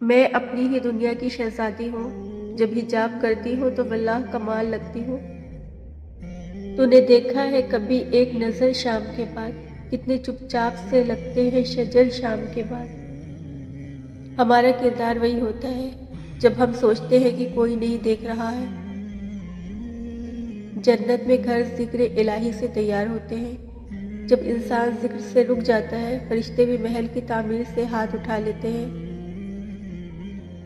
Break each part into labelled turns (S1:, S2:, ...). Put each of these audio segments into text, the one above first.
S1: میں اپنی ہی دنیا کی شہزادی ہوں، جب حجاب کرتی ہوں تو واللہ کمال لگتی ہوں۔ تو نے دیکھا ہے کبھی ایک نظر شام کے بعد، کتنے چپ چاپ سے لگتے ہیں شجر شام کے بعد۔ ہمارا کردار وہی ہوتا ہے جب ہم سوچتے ہیں کہ کوئی نہیں دیکھ رہا ہے۔ جنت میں گھر ذکر الہی سے تیار ہوتے ہیں۔ جب انسان ذکر سے رک جاتا ہے، فرشتے بھی محل کی تعمیر سے ہاتھ اٹھا لیتے ہیں۔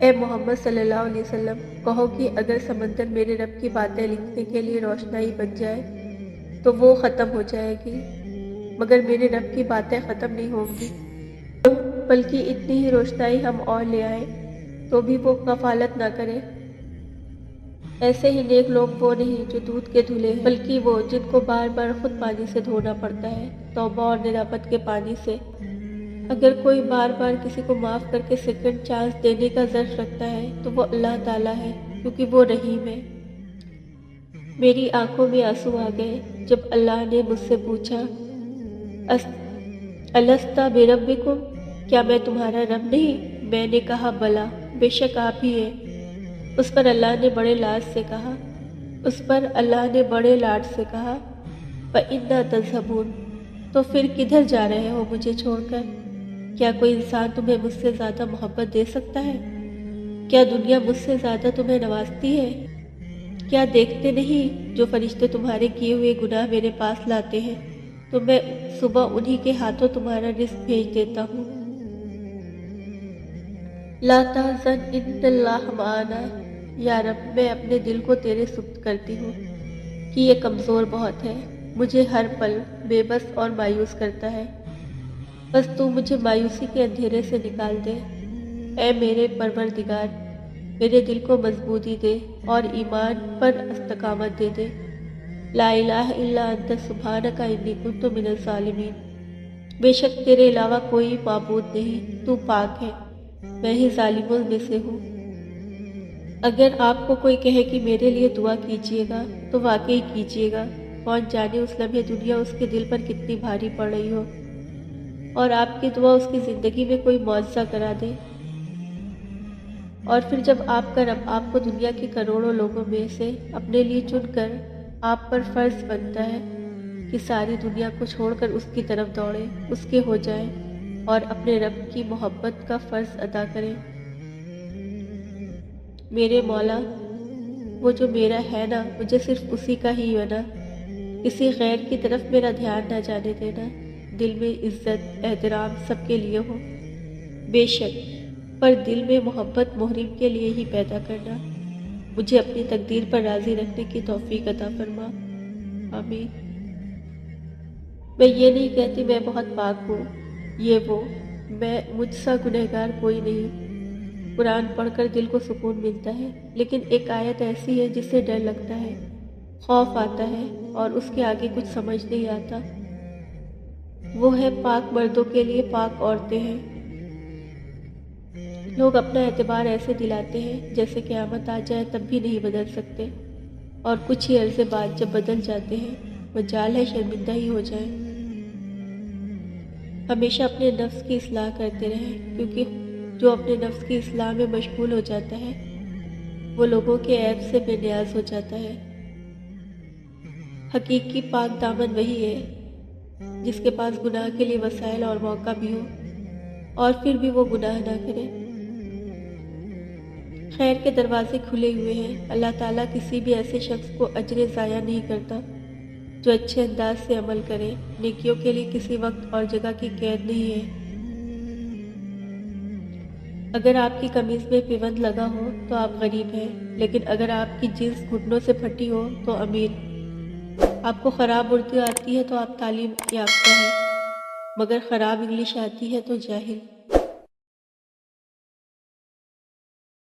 S1: اے محمد صلی اللہ علیہ وسلم، کہو کہ اگر سمندر میرے رب کی باتیں لکھنے کے لیے روشنائی بن جائے تو وہ ختم ہو جائے گی، مگر میرے رب کی باتیں ختم نہیں ہوں گی، بلکہ اتنی ہی روشنائی ہم اور لے آئیں تو بھی وہ کفالت نہ کرے۔ ایسے ہی نیک لوگ وہ نہیں جو دودھ کے دھلے ہیں، بلکہ وہ جن کو بار بار خود پانی سے دھونا پڑتا ہے، توبہ اور ندامت کے پانی سے۔ اگر کوئی بار بار کسی کو معاف کر کے سیکنڈ چانس دینے کا ظرف رکھتا ہے تو وہ اللہ تعالیٰ ہے، کیونکہ وہ رحیم ہے۔ میری آنکھوں میں آنسو آ گئے جب اللہ نے مجھ سے پوچھا، الست بربکم، کیا میں تمہارا رب نہیں؟ میں نے کہا بلا، بے شک آپ ہی ہیں۔ اس پر اللہ نے بڑے لاڈ سے کہا، فَإِنَّا تَذْهَبُونَ، تو پھر کدھر جا رہے ہو مجھے چھوڑ کر؟ کیا کوئی انسان تمہیں مجھ سے زیادہ محبت دے سکتا ہے؟ کیا دنیا مجھ سے زیادہ تمہیں نوازتی ہے؟ کیا دیکھتے نہیں جو فرشتے تمہارے کیے ہوئے گناہ میرے پاس لاتے ہیں تو میں صبح انہی کے ہاتھوں تمہارا رزق بھیج دیتا ہوں۔ لا تحزن ان اللہ معنا، یا رب میں اپنے دل کو تیرے سپرد کرتی ہوں کہ یہ کمزور بہت ہے، مجھے ہر پل بے بس اور مایوس کرتا ہے، بس تو مجھے مایوسی کے اندھیرے سے نکال دے۔ اے میرے پروردگار، میرے دل کو مضبوطی دے اور ایمان پر استقامت دے دے۔ لا الہ الا انت سبحانک انی کنت من الظالمین، بے شک تیرے علاوہ کوئی معبود نہیں، تو پاک ہے، میں ہی ظالموں میں سے ہوں۔ اگر آپ کو کوئی کہے کہ میرے لیے دعا کیجیے گا تو واقعی کیجیے گا، کون جانے اس لمحے دنیا اس کے دل پر کتنی بھاری پڑ رہی ہو اور آپ کی دعا اس کی زندگی میں کوئی معجزہ کرا دے۔ اور پھر جب آپ کا رب آپ کو دنیا کے کروڑوں لوگوں میں سے اپنے لیے چن کر آپ پر فرض بنتا ہے کہ ساری دنیا کو چھوڑ کر اس کی طرف دوڑے، اس کے ہو جائیں اور اپنے رب کی محبت کا فرض ادا کریں۔ میرے مولا، وہ جو میرا ہے نا، مجھے صرف اسی کا ہی ہے نا، کسی غیر کی طرف میرا دھیان نہ جانے دینا، دل میں عزت احترام سب کے لیے ہو بے شک، پر دل میں محبت محرم کے لیے ہی پیدا کرنا۔ مجھے اپنی تقدیر پر راضی رکھنے کی توفیق عطا فرما، آمین۔ میں یہ نہیں کہتی میں بہت پاک ہوں، یہ وہ، میں مجھ سا گنہگار کوئی نہیں۔ قرآن پڑھ کر دل کو سکون ملتا ہے، لیکن ایک آیت ایسی ہے جس سے ڈر لگتا ہے، خوف آتا ہے اور اس کے آگے کچھ سمجھ نہیں آتا۔ وہ ہے پاک مردوں کے لیے پاک عورتیں ہیں۔ لوگ اپنا اعتبار ایسے دلاتے ہیں جیسے قیامت آ جائے تب بھی نہیں بدل سکتے، اور کچھ ہی عرصے بعد جب بدل جاتے ہیں مجال ہے شرمندہ ہی ہو جائیں۔ ہمیشہ اپنے نفس کی اصلاح کرتے رہیں، کیونکہ جو اپنے نفس کی اصلاح میں مشغول ہو جاتا ہے وہ لوگوں کے عیب سے بے نیاز ہو جاتا ہے۔ حقیقی پاک دامن وہی ہے جس کے پاس گناہ کے لیے وسائل اور موقع بھی ہو اور پھر بھی وہ گناہ نہ کرے۔ خیر کے دروازے کھلے ہوئے ہیں، اللہ تعالیٰ کسی بھی ایسے شخص کو اجر ضائع نہیں کرتا جو اچھے انداز سے عمل کرے۔ نیکیوں کے لیے کسی وقت اور جگہ کی قید نہیں ہے۔ اگر آپ کی قمیض میں پیوند لگا ہو تو آپ غریب ہیں، لیکن اگر آپ کی جنس گھٹنوں سے پھٹی ہو تو امیر۔ آپ کو خراب اردو آتی ہے تو آپ تعلیم یافتہ ہیں، مگر خراب انگلش آتی ہے تو جاہل۔